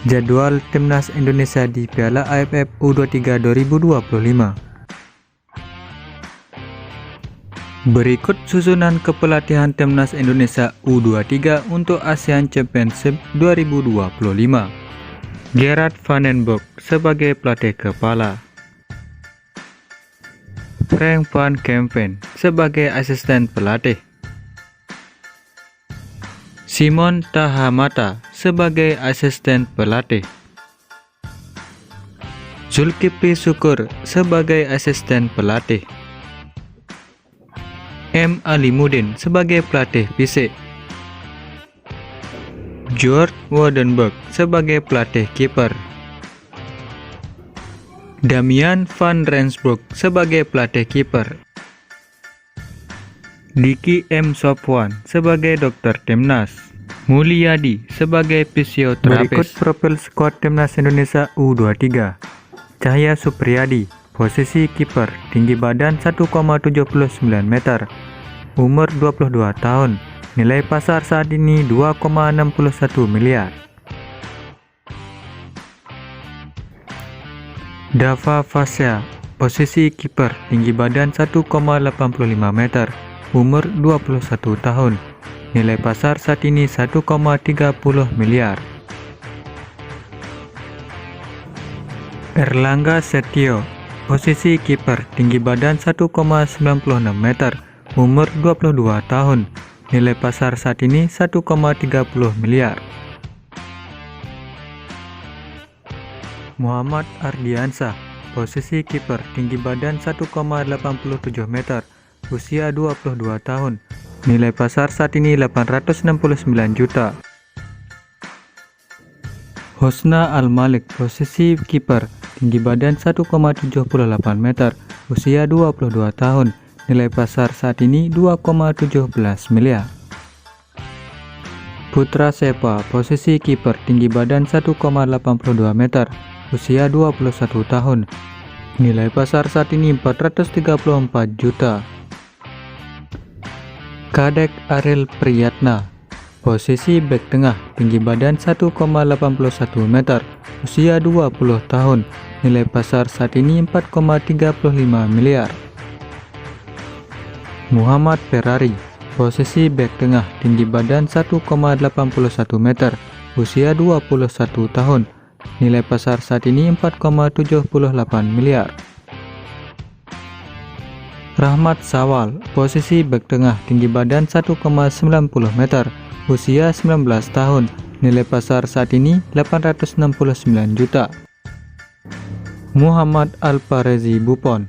Jadwal Timnas Indonesia di Piala AFF U23 2025. Berikut susunan kepelatihan Timnas Indonesia U23 untuk ASEAN Championship 2025. Gerard van den Berg sebagai pelatih kepala, Frank van Kempen sebagai asisten pelatih, Simon Tahamata sebagai asisten pelatih, Zulkifli Syukur sebagai asisten pelatih, M. Alimuddin sebagai pelatih fisik, George Waardenburg sebagai pelatih kiper, Damian van Rensburg sebagai pelatih kiper, Diki M. Sofwan sebagai dokter timnas, Mulyadi sebagai fisioterapis. Berikut profil skuad Timnas Indonesia U23. Cahya Supriyadi, posisi kiper, tinggi badan 1,79 meter, umur 22 tahun, nilai pasar saat ini 2,61 miliar. Dava Fasya, posisi kiper, tinggi badan 1,85 meter, umur 21 tahun, nilai pasar saat ini 1,30 miliar. Erlangga Setio, posisi kiper, tinggi badan 1,96 meter, umur 22 tahun, nilai pasar saat ini 1,30 miliar. Muhammad Ardiansah, posisi kiper, tinggi badan 1,87 meter, usia 22 tahun, nilai pasar saat ini 869 juta. Husna Al-Malik, posisi kiper, tinggi badan 1,78 meter, usia 22 tahun, nilai pasar saat ini 2,17 miliar. Putra Sepa, posisi kiper, tinggi badan 1,82 meter, usia 21 tahun, nilai pasar saat ini 434 juta. Kadek Ariel Priyatna, posisi bek tengah, tinggi badan 1,81 meter, usia 20 tahun, nilai pasar saat ini 4,35 miliar. Muhammad Ferrari, posisi bek tengah, tinggi badan 1,81 meter, usia 21 tahun, nilai pasar saat ini 4,78 miliar. Rahmat Sawal, posisi bek tengah, tinggi badan 1,90 meter, usia 19 tahun, nilai pasar saat ini 869 juta. Muhammad Alfarezi Buffon,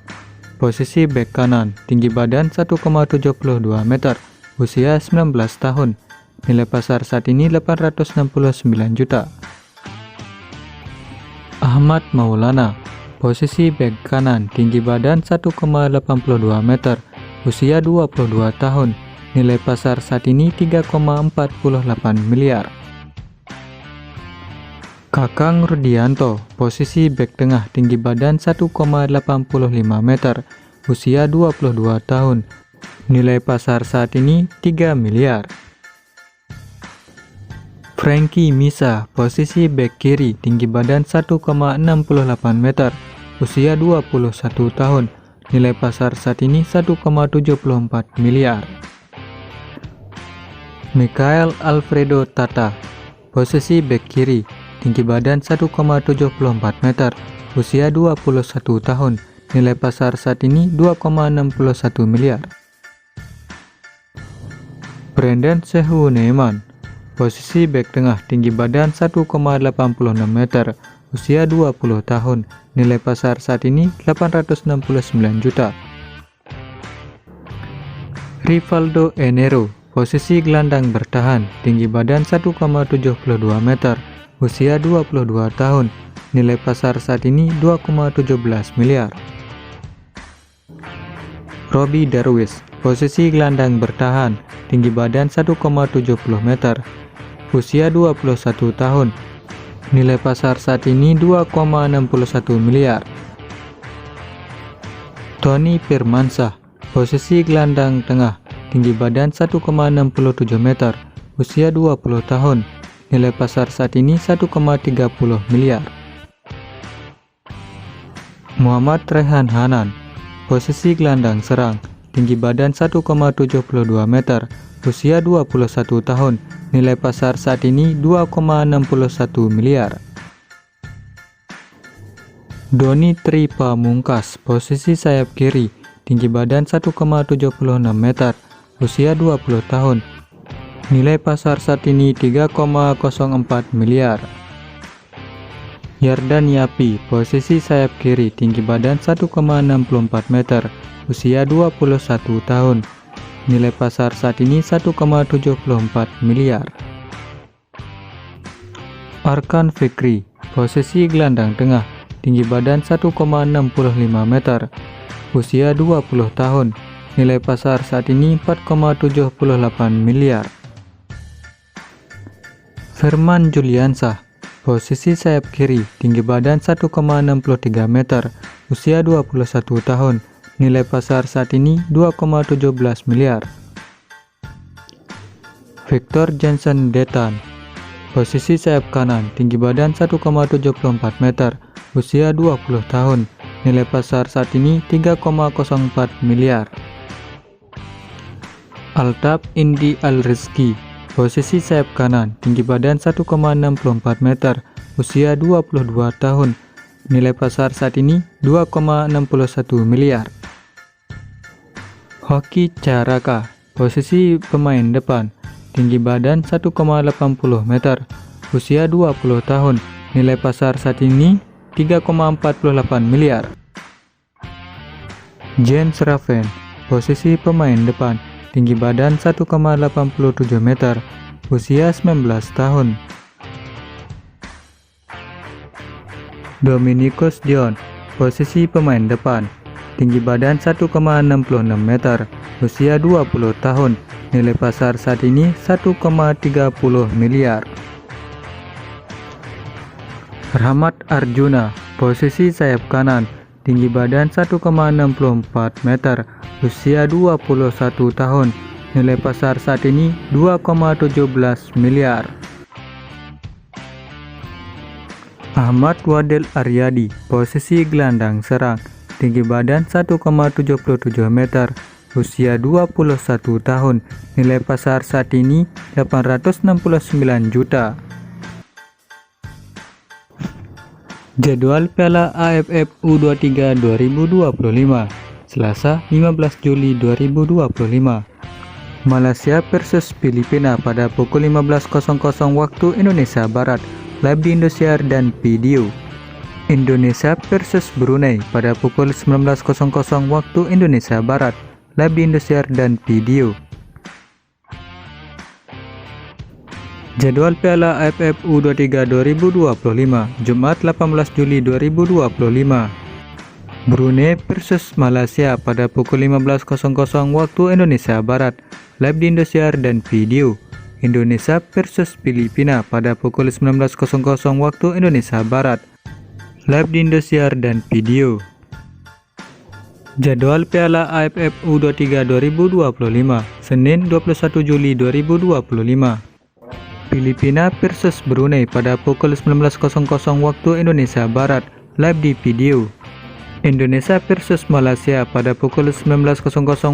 posisi bek kanan, tinggi badan 1,72 meter, usia 19 tahun, nilai pasar saat ini 869 juta. Ahmad Maulana, posisi bek kanan, tinggi badan 1,82 meter, usia 22 tahun, nilai pasar saat ini 3,48 miliar. Kakang Rudianto, posisi bek tengah, tinggi badan 1,85 meter, usia 22 tahun, nilai pasar saat ini 3 miliar. Frankie Misa, posisi bek kiri, tinggi badan 1,68 meter, usia 21 tahun, nilai pasar saat ini 1,74 miliar. Michael Alfredo Tata, posisi bek kiri, tinggi badan 1,74 meter, usia 21 tahun, nilai pasar saat ini 2,61 miliar. Brendan Sehunaiman, posisi bek tengah, tinggi badan 1,86 meter, usia 20 tahun, nilai pasar saat ini 869 juta. Rivaldo Enero, posisi gelandang bertahan, tinggi badan 1,72 meter, usia 22 tahun, nilai pasar saat ini 2,17 miliar. Robbie Darwish, posisi gelandang bertahan, tinggi badan 1,70 meter, usia 21 tahun, nilai pasar saat ini 2,61 miliar. Tony Firmansyah, posisi gelandang tengah, tinggi badan 1,67 meter, usia 20 tahun, nilai pasar saat ini 1,30 miliar. Muhammad Rehan Hanan, posisi gelandang serang, tinggi badan 1,72 meter, usia 21 tahun, nilai pasar saat ini 2,61 miliar. Doni Tri Pamungkas, posisi sayap kiri, tinggi badan 1,76 meter, usia 20 tahun, nilai pasar saat ini 3,04 miliar. Yardan Yapi, posisi sayap kiri, tinggi badan 1,64 meter, usia 21 tahun, nilai pasar saat ini 1,74 miliar. Arkan Fikri, posisi gelandang tengah, tinggi badan 1,65 meter, usia 20 tahun, nilai pasar saat ini 4,78 miliar. Firman Juliansah, posisi sayap kiri, tinggi badan 1,63 meter, usia 21 tahun, nilai pasar saat ini 2,17 miliar. Victor Jensen Detan, posisi sayap kanan, tinggi badan 1,74 meter, usia 20 tahun, nilai pasar saat ini 3,04 miliar. Altaf Indi Al-Rizki, posisi sayap kanan, tinggi badan 1,64 meter, usia 22 tahun, nilai pasar saat ini 2,61 miliar. Hoki Caraka, posisi pemain depan, tinggi badan 1,80 meter, usia 20 tahun, nilai pasar saat ini 3,48 miliar. Jens Raven, posisi pemain depan, tinggi badan 1,87 meter, usia 19 tahun. Dominikus John, posisi pemain depan, tinggi badan 1,66 meter, usia 20 tahun, nilai pasar saat ini 1,30 miliar. Rahmat Arjuna, posisi sayap kanan, tinggi badan 1,64 meter, usia 21 tahun, nilai pasar saat ini 2,17 miliar. Ahmad Wadel Aryadi, posisi gelandang serang, tinggi badan 1,77 meter, usia 21 tahun, nilai pasar saat ini 869 juta. Jadwal Piala AFF U23 2025, Selasa 15 Juli 2025. Malaysia versus Filipina pada pukul 15.00 waktu Indonesia Barat, live di Indosiar dan video. Indonesia versus Brunei pada pukul 19.00 waktu Indonesia Barat, live di Indosiar dan video. Jadwal Piala AFF U23 2025, Jumat 18 Juli 2025. Brunei versus Malaysia pada pukul 15.00 waktu Indonesia Barat, live di Indosiar dan video. Indonesia versus Filipina pada pukul 19.00 waktu Indonesia Barat, live di Indosiar dan video. Jadwal Piala AFF U23 2025, Senin 21 Juli 2025. Filipina versus Brunei pada pukul 19.00 waktu Indonesia Barat, live di video. Indonesia versus Malaysia pada pukul 19.00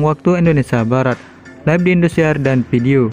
waktu Indonesia Barat, live di Indosiar dan video.